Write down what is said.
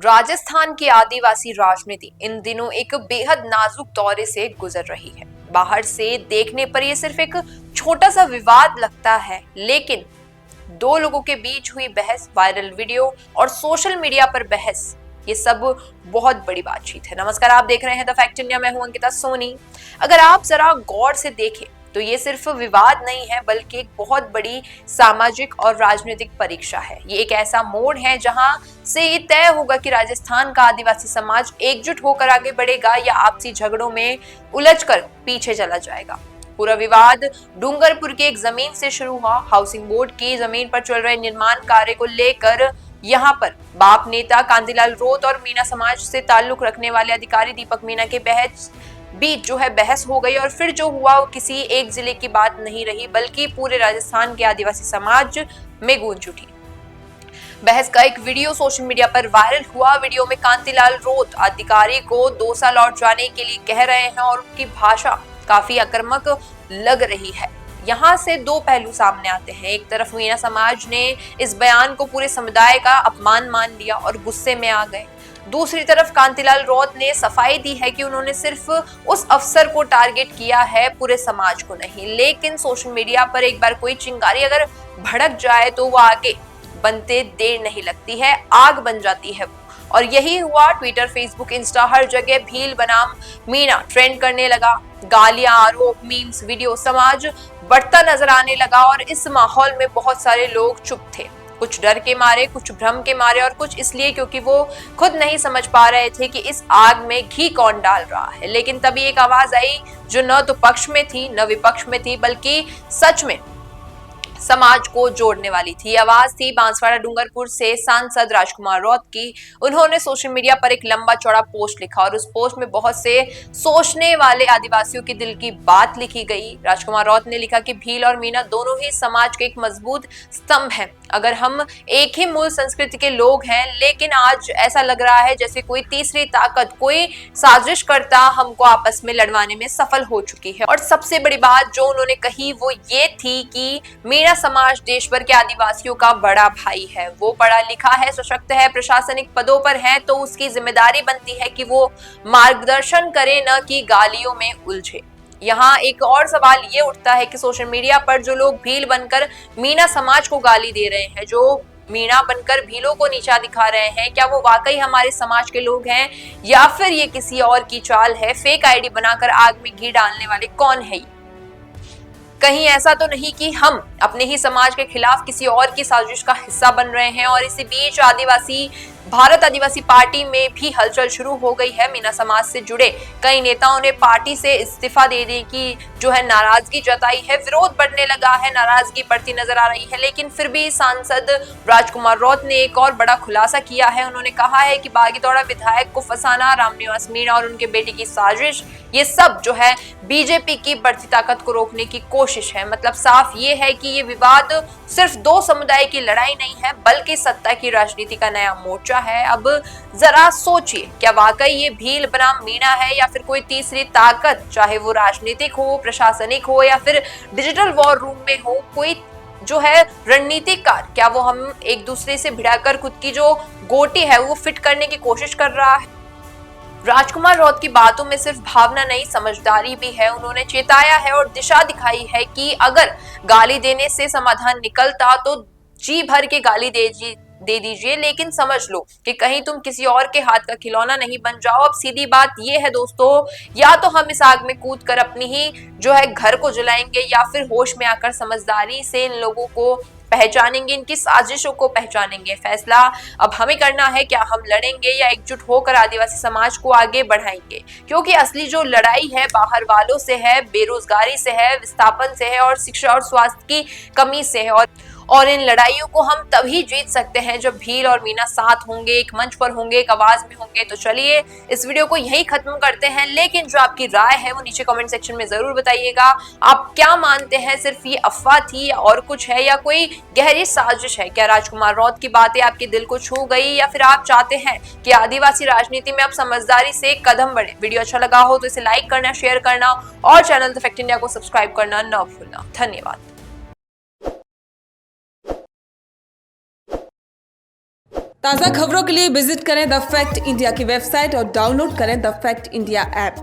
राजस्थान की आदिवासी राजनीति इन दिनों एक बेहद नाजुक दौरे से गुजर रही है। बाहर से देखने पर यह सिर्फ एक छोटा सा विवाद लगता है, लेकिन दो लोगों के बीच हुई बहस, वायरल वीडियो और सोशल मीडिया पर बहस, ये सब बहुत बड़ी बातचीत है। नमस्कार, आप देख रहे हैं द फैक्ट इंडिया। मैं हूं अंकिता सोनी। अगर आप जरा गौर से देखें तो ये सिर्फ विवाद नहीं है, बल्कि एक बहुत बड़ी सामाजिक और राजनीतिक परीक्षा है। ये एक ऐसा मोड़ है जहां से ये तय होगा कि राजस्थान का आदिवासी समाज एकजुट होकर आगे बढ़ेगा या आपसी झगड़ों में उलझकर पीछे चला जाएगा। पूरा विवाद डूंगरपुर की एक जमीन से शुरू हुआ। हाउसिंग बोर्ड की जमीन पर चल रहे निर्माण कार्य को लेकर यहाँ पर बाप नेता कांतिलाल रोत और मीणा समाज से ताल्लुक रखने वाले अधिकारी दीपक मीणा के बीच बहस हो गई। और फिर जो हुआ वो किसी एक जिले की बात नहीं रही, बल्कि पूरे राजस्थान के आदिवासी समाज में गूंज उठी। बहस का एक वीडियो सोशल मीडिया पर वायरल हुआ। वीडियो में कांतिलाल रोत अधिकारी को दौसा लौट जाने के लिए कह रहे हैं और उनकी भाषा काफी आक्रामक लग रही है। यहाँ से दो पहलू सामने आते हैं। एक तरफ मीणा समाज ने इस बयान को पूरे समुदाय का अपमान मान लिया और गुस्से में आ गए। दूसरी तरफ कांतिलाल रोत ने सफाई दी है कि उन्होंने सिर्फ उस अफसर को टारगेट किया है, पूरे समाज को नहीं। लेकिन सोशल मीडिया पर एक बार कोई चिंगारी अगर भड़क जाए तो वो आगे बनते देर नहीं लगती है, आग बन जाती है। और यही हुआ। ट्विटर, फेसबुक, इंस्टा, हर जगह भील बनाम मीणा ट्रेंड करने लगा। गालियां, आरोप, मीम्स, वीडियो, समाज बढ़ता नजर आने लगा। और इस माहौल में बहुत सारे लोग चुप थे, कुछ डर के मारे, कुछ भ्रम के मारे और कुछ इसलिए क्योंकि वो खुद नहीं समझ पा रहे थे कि इस आग में घी कौन डाल रहा है। लेकिन तभी एक आवाज आई जो न तो पक्ष में थी न विपक्ष में थी, बल्कि सच में समाज को जोड़ने वाली थी। आवाज थी बांसवाड़ा डूंगरपुर से सांसद राजकुमार रौत की। उन्होंने सोशल मीडिया पर एक लंबा चौड़ा पोस्ट लिखा और उस पोस्ट में बहुत से सोचने वाले आदिवासियों के दिल की बात लिखी गई। राजकुमार रौत ने लिखा कि भील और मीणा दोनों ही समाज के एक मजबूत स्तंभ हैं। अगर हम एक ही मूल संस्कृति के लोग हैं, लेकिन आज ऐसा लग रहा है जैसे कोई तीसरी ताकत, कोई साजिश करता हमको आपस में लड़वाने में सफल हो चुकी है। और सबसे बड़ी बात जो उन्होंने कही वो ये थी कि मीणा समाज देश भर के आदिवासियों का बड़ा भाई है। वो पढ़ा लिखा है, सशक्त है, प्रशासनिक पदों पर है, तो उसकी जिम्मेदारी बनती है कि वो मार्गदर्शन करे, न कि गालियों में उलझे। यहाँ एक और सवाल ये उठता है कि सोशल मीडिया पर जो लोग भील बनकर मीणा समाज को गाली दे रहे हैं, जो मीणा बनकर भीलों को नीचा दिखा रहे हैं, क्या वो वाकई हमारे समाज के लोग हैं या फिर ये किसी और की चाल है? फेक आईडी बनाकर आग में घी डालने वाले कौन है? कहीं ऐसा तो नहीं कि हम अपने ही समाज के खिलाफ किसी और की साजिश का हिस्सा बन रहे हैं? और इसी बीच भारत आदिवासी पार्टी में भी हलचल शुरू हो गई है। मीणा समाज से जुड़े कई नेताओं ने पार्टी से इस्तीफा देने की नाराजगी जताई है। विरोध बढ़ने लगा है, नाराजगी बढ़ती नजर आ रही है। लेकिन फिर भी सांसद राजकुमार रौत ने एक और बड़ा खुलासा किया है। उन्होंने कहा है कि बागीतोड़ा विधायक को फंसाना, रामनिवास मीणा और उनके बेटे की साजिश, ये सब बीजेपी की बढ़ती ताकत को रोकने की कोशिश है। मतलब साफ ये है कि ये विवाद सिर्फ दो समुदाय की लड़ाई नहीं है, बल्कि सत्ता की राजनीति का नया मोर्चा है। अब जरा सोचिए, क्या वाकई ये भील बनाम मीणा है या फिर कोई तीसरी ताकत, चाहे वो राजनीतिक हो, प्रशासनिक हो या फिर डिजिटल वॉर रूम में हो, कोई रणनीतिकार, क्या वो हम एक दूसरे से भिड़ाकर खुद की जो गोटी है वो फिट करने की कोशिश कर रहा है? राजकुमार रौत की बातों में सिर्फ भावना नहीं, समझदारी भी है। उन्होंने चेताया है और दिशा दिखाई है कि अगर गाली देने से समाधान निकलता तो जी भर के गाली दे दीजिए, लेकिन समझ लो कि कहीं तुम किसी और के हाथ का खिलौना नहीं बन जाओ। अब सीधी बात ये है दोस्तों, या तो हम इस आग में कूद कर अपनी ही घर को जलाएंगे या फिर होश में आकर समझदारी से इन लोगों को पहचानेंगे, इनकी साजिशों को पहचानेंगे। फैसला अब हमें करना है, क्या हम लड़ेंगे या एकजुट होकर आदिवासी समाज को आगे बढ़ाएंगे? क्योंकि असली जो लड़ाई है बाहर वालों से है, बेरोजगारी से है, विस्थापन से है और शिक्षा और स्वास्थ्य की कमी से है। और इन लड़ाइयों को हम तभी जीत सकते हैं जब भील और मीणा साथ होंगे, एक मंच पर होंगे, एक आवाज में होंगे। तो चलिए इस वीडियो को यही खत्म करते हैं, लेकिन जो आपकी राय है वो नीचे कमेंट सेक्शन में जरूर बताइएगा। आप क्या मानते हैं, सिर्फ ये अफवाह थी और कुछ है या कोई गहरी साजिश है? क्या राजकुमार रौत की बातें आपके दिल को छू गई या फिर आप चाहते हैं कि आदिवासी राजनीति में अब समझदारी से कदम बढ़े? वीडियो अच्छा लगा हो तो इसे लाइक करना, शेयर करना और चैनल द फैक्ट इंडिया को सब्सक्राइब करना न भूलना। धन्यवाद। ताज़ा खबरों के लिए विजिट करें द फैक्ट इंडिया की वेबसाइट और डाउनलोड करें द फैक्ट इंडिया ऐप।